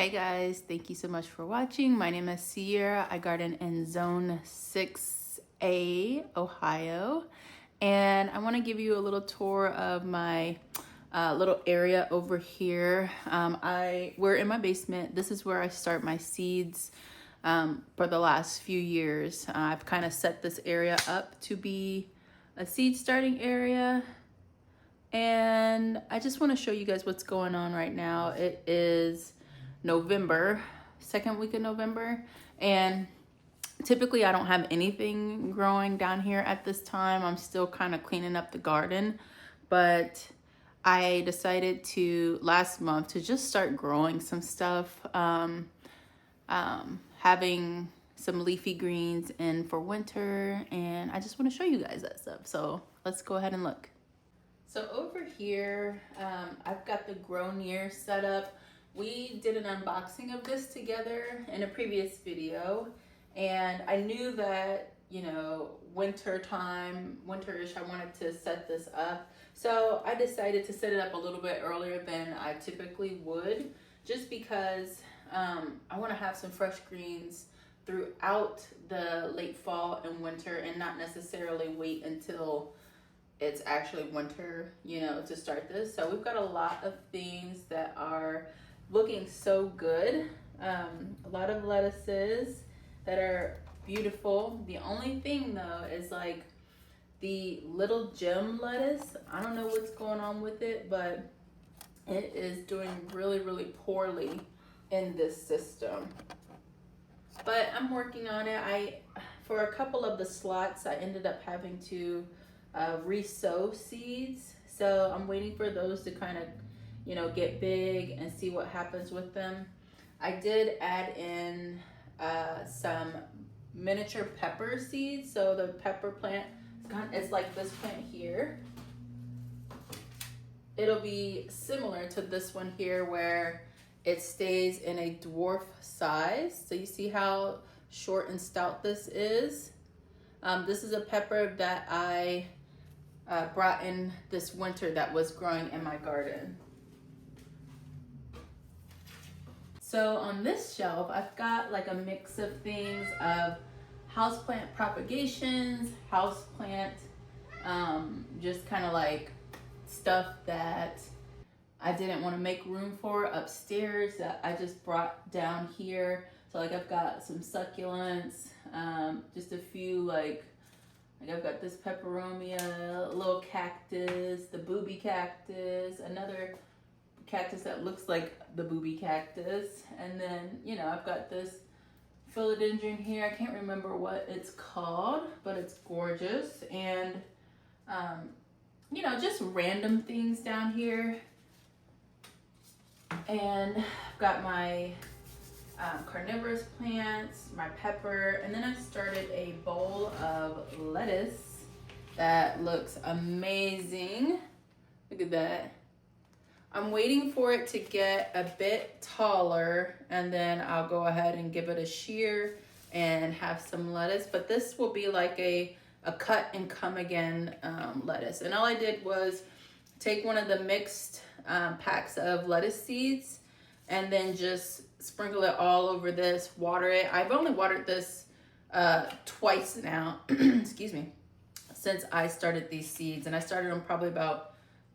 Hey guys, thank you so much for watching. My name is Sierra. I garden in Zone 6A, Ohio. And I want to give you a little tour of my little area over here. We're in my basement. This is where I start my seeds for the last few years. I've kind of set this area up to be a seed starting area. And I just want to show you guys what's going on right now. It is November, second week of November, and typically I don't have anything growing down here at this time. I'm still kind of cleaning up the garden, but I decided last month to just start growing some stuff, having some leafy greens in for winter, and I just want to show you guys that stuff. So let's go ahead and look. So over here, I've got the Growneer set up. We did an unboxing of this together in a previous video, and I knew that, you know, winterish, I wanted to set this up. So I decided to set it up a little bit earlier than I typically would, just because I want to have some fresh greens throughout the late fall and winter, and not necessarily wait until it's actually winter, you know, to start this. So we've got a lot of things that are looking so good. A lot of lettuces that are beautiful. The only thing though is like the little gem lettuce. I don't know what's going on with it, but it is doing really, really poorly in this system. But I'm working on it. For a couple of the slots, I ended up having to re-sow seeds. So I'm waiting for those to kind of, you know, get big and see what happens with them. I did add in some miniature pepper seeds. So the pepper plant, it's like this plant here. It'll be similar to this one here where it stays in a dwarf size. So you see how short and stout this is. This is a pepper that I brought in this winter that was growing in my garden. So on this shelf, I've got like a mix of things of houseplant propagations, houseplant, just kind of like stuff that I didn't want to make room for upstairs that I just brought down here. So like I've got some succulents, just a few like I've got this peperomia, a little cactus, the booby cactus, another cactus that looks like the booby cactus, and then, you know, I've got this philodendron here. I can't remember what it's called, but it's gorgeous. And you know, just random things down here. And I've got my carnivorous plants, my pepper, and then I started a bowl of lettuce that looks amazing. Look at that. I'm waiting for it to get a bit taller, and then I'll go ahead and give it a shear and have some lettuce. But this will be like a cut and come again lettuce. And all I did was take one of the mixed packs of lettuce seeds and then just sprinkle it all over this, water it. I've only watered this twice now, excuse me, since I started these seeds. And I started them probably about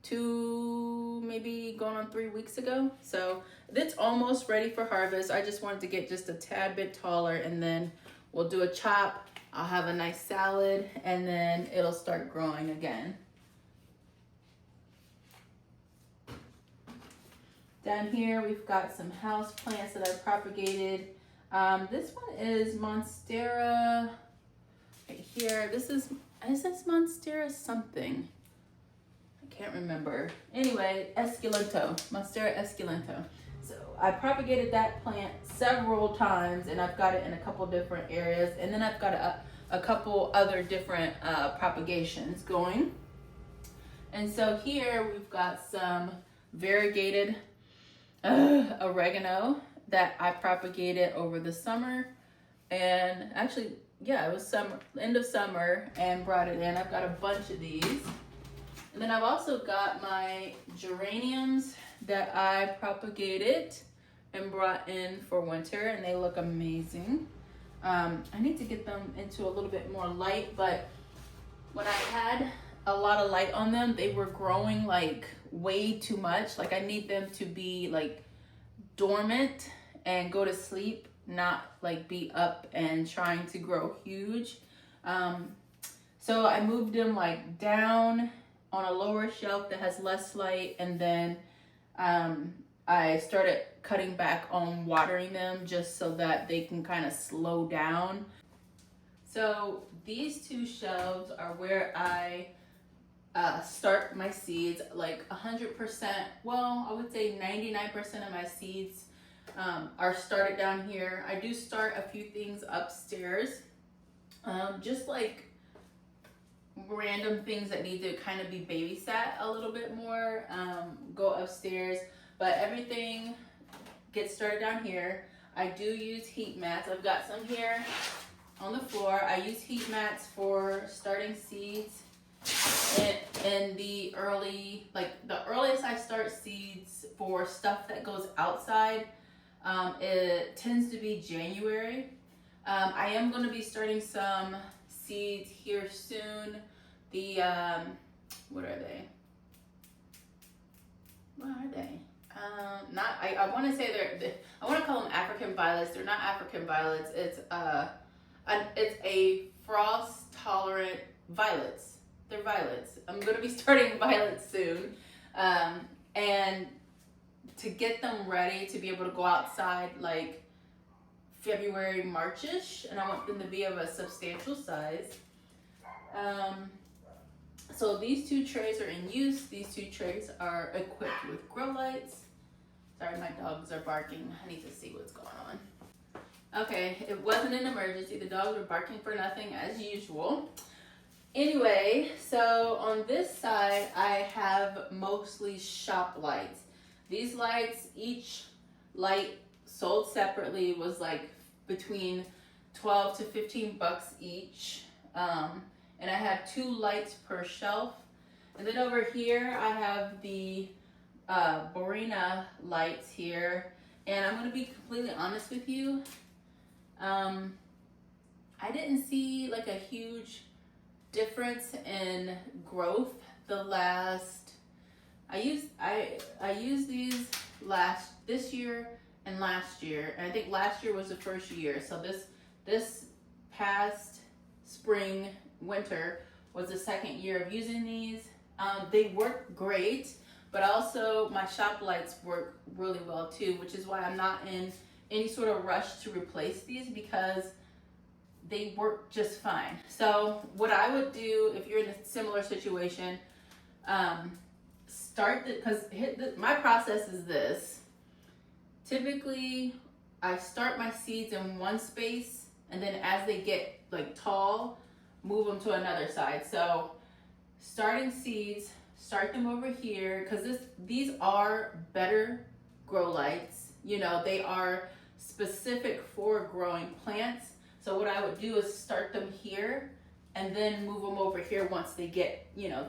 2, maybe going on 3 weeks ago. So it's almost ready for harvest. I just wanted to get just a tad bit taller, and then we'll do a chop. I'll have a nice salad, and then it'll start growing again. Down here, we've got some house plants that I've propagated. This one is Monstera right here. Is this Monstera something? I can't remember. Anyway, Esculento, Monstera Esculento. So I propagated that plant several times, and I've got it in a couple different areas. And then I've got a couple other different propagations going. And so here we've got some variegated oregano that I propagated over the summer. And actually, yeah, it was end of summer, and brought it in. I've got a bunch of these. And then I've also got my geraniums that I propagated and brought in for winter, and they look amazing. I need to get them into a little bit more light, but when I had a lot of light on them, they were growing like way too much. Like I need them to be like dormant and go to sleep, not like be up and trying to grow huge. So I moved them like down on a lower shelf that has less light, and then I started cutting back on watering them just so that they can kind of slow down. So these two shelves are where I start my seeds, like 100%, well, I would say 99% of my seeds are started down here. I do start a few things upstairs, just like random things that need to kind of be babysat a little bit more, go upstairs, but everything gets started down here. I do use heat mats. I've got some here on the floor. I use heat mats for starting seeds. And the earliest I start seeds for stuff that goes outside, it tends to be January. I am going to be starting some seeds here soon. The what are they? I want to say I want to call them African violets. They're not African violets. It's a frost tolerant violets. They're violets. I'm going to be starting violets soon. And to get them ready to be able to go outside like February, March-ish, and I want them to be of a substantial size. So these two trays are in use. These two trays are equipped with grow lights. Sorry, my dogs are barking. I need to see what's going on. Okay, it wasn't an emergency. The dogs were barking for nothing as usual. Anyway, so on this side, I have mostly shop lights. These lights, each light sold separately was like between 12 to 15 bucks each. And I have 2 lights per shelf. And then over here, I have the Borina lights here. And I'm gonna be completely honest with you. I didn't see like a huge difference in growth I used these this year and last year, and I think last year was the first year. So this past spring, winter was the second year of using these. They work great, but also my shop lights work really well too, which is why I'm not in any sort of rush to replace these because they work just fine. So what I would do if you're in a similar situation, my process is this. Typically, I start my seeds in one space, and then as they get like tall, move them to another side. So starting seeds, start them over here, because these are better grow lights. You know, they are specific for growing plants. So what I would do is start them here and then move them over here once they get, you know,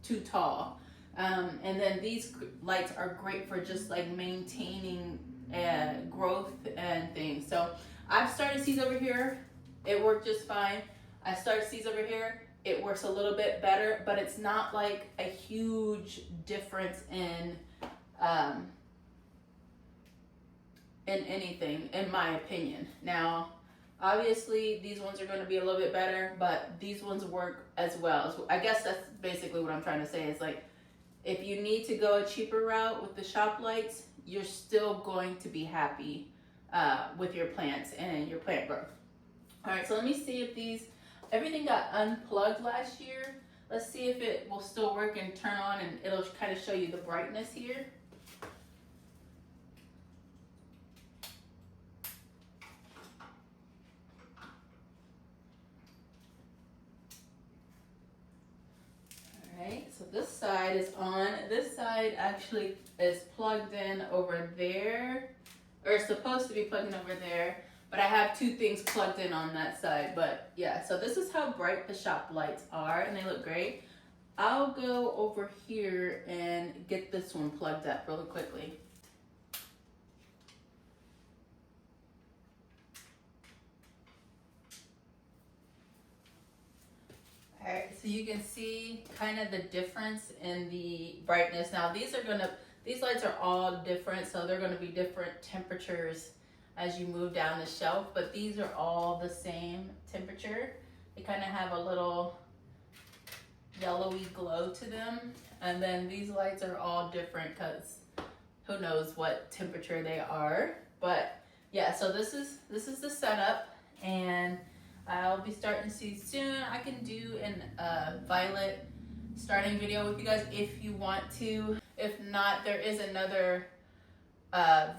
too tall. And then these lights are great for just like maintaining growth and things. So I've started seeds over here. It worked just fine. I started seeds over here. It works a little bit better, but it's not like a huge difference in anything, in my opinion. Now, obviously, these ones are going to be a little bit better, but these ones work as well. So I guess that's basically what I'm trying to say is like, if you need to go a cheaper route with the shop lights, you're still going to be happy with your plants and your plant growth. All right, so let me see if everything got unplugged last year. Let's see if it will still work and turn on, and it'll kind of show you the brightness here. So this side is on. This side actually is plugged in over there, or supposed to be plugged in over there, but I have 2 things plugged in on that side. But yeah, so this is how bright the shop lights are, and they look great. I'll go over here and get this one plugged up really quickly. so you can see kind of the difference in the brightness. Now these lights are all different, so they're gonna be different temperatures as you move down the shelf, but these are all the same temperature. They kind of have a little yellowy glow to them. And then these lights are all different because who knows what temperature they are. But yeah, so this is the setup, and I'll be starting to see soon. I can do an violet starting video with you guys if you want to. If not, there is another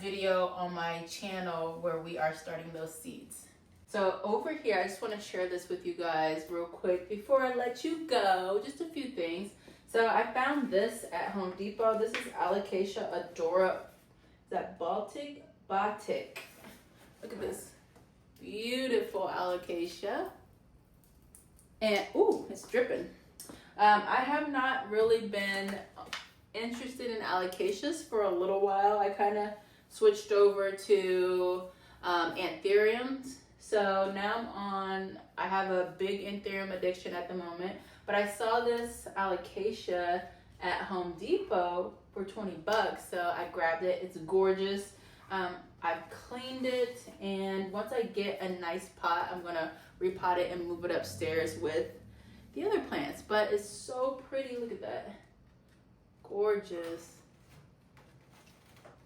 video on my channel where we are starting those seeds. So over here, I just want to share this with you guys real quick before I let you go. Just a few things. So I found this at Home Depot. This is Alocasia Adora. Is that Baltic? Batik. Look at this. Beautiful Alocasia. And, ooh, it's dripping. I have not really been interested in Alocasias for a little while. I kind of switched over to anthuriums. So now I have a big anthurium addiction at the moment, but I saw this Alocasia at Home Depot for 20 bucks, so I grabbed it. It's gorgeous. I've cleaned it, and once I get a nice pot, I'm gonna repot it and move it upstairs with the other plants. But it's so pretty. Look at that. Gorgeous.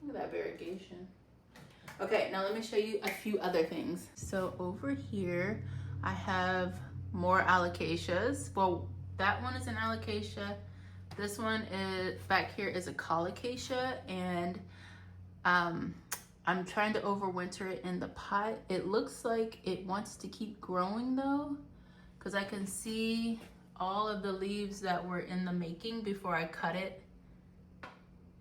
Look at that variegation. Okay, now let me show you a few other things. So over here, I have more Alocasias. Well, that one is an Alocasia. This one is back here is a Colocasia, and I'm trying to overwinter it in the pot. It looks like it wants to keep growing though, because I can see all of the leaves that were in the making before I cut it,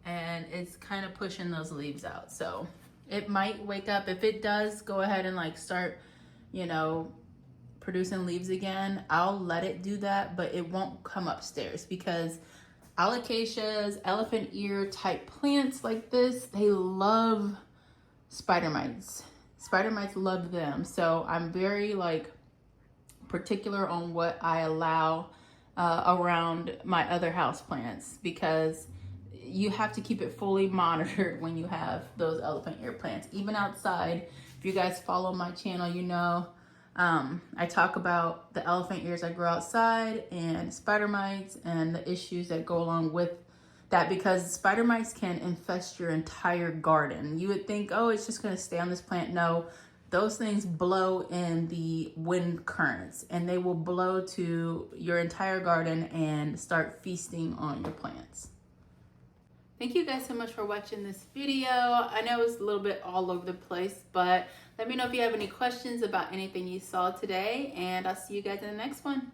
and it's kind of pushing those leaves out. So it might wake up. If it does go ahead and like start, you know, producing leaves again, I'll let it do that, but it won't come upstairs because Alocasias, elephant ear type plants like this, they love spider mites. Spider mites love them. So I'm very like particular on what I allow around my other house plants, because you have to keep it fully monitored when you have those elephant ear plants. Even outside, if you guys follow my channel, you know I talk about the elephant ears I grow outside and spider mites and the issues that go along with that, because spider mites can infest your entire garden. You would think, oh, it's just gonna stay on this plant. No, those things blow in the wind currents, and they will blow to your entire garden and start feasting on your plants. Thank you guys so much for watching this video. I know it's a little bit all over the place, but let me know if you have any questions about anything you saw today, and I'll see you guys in the next one.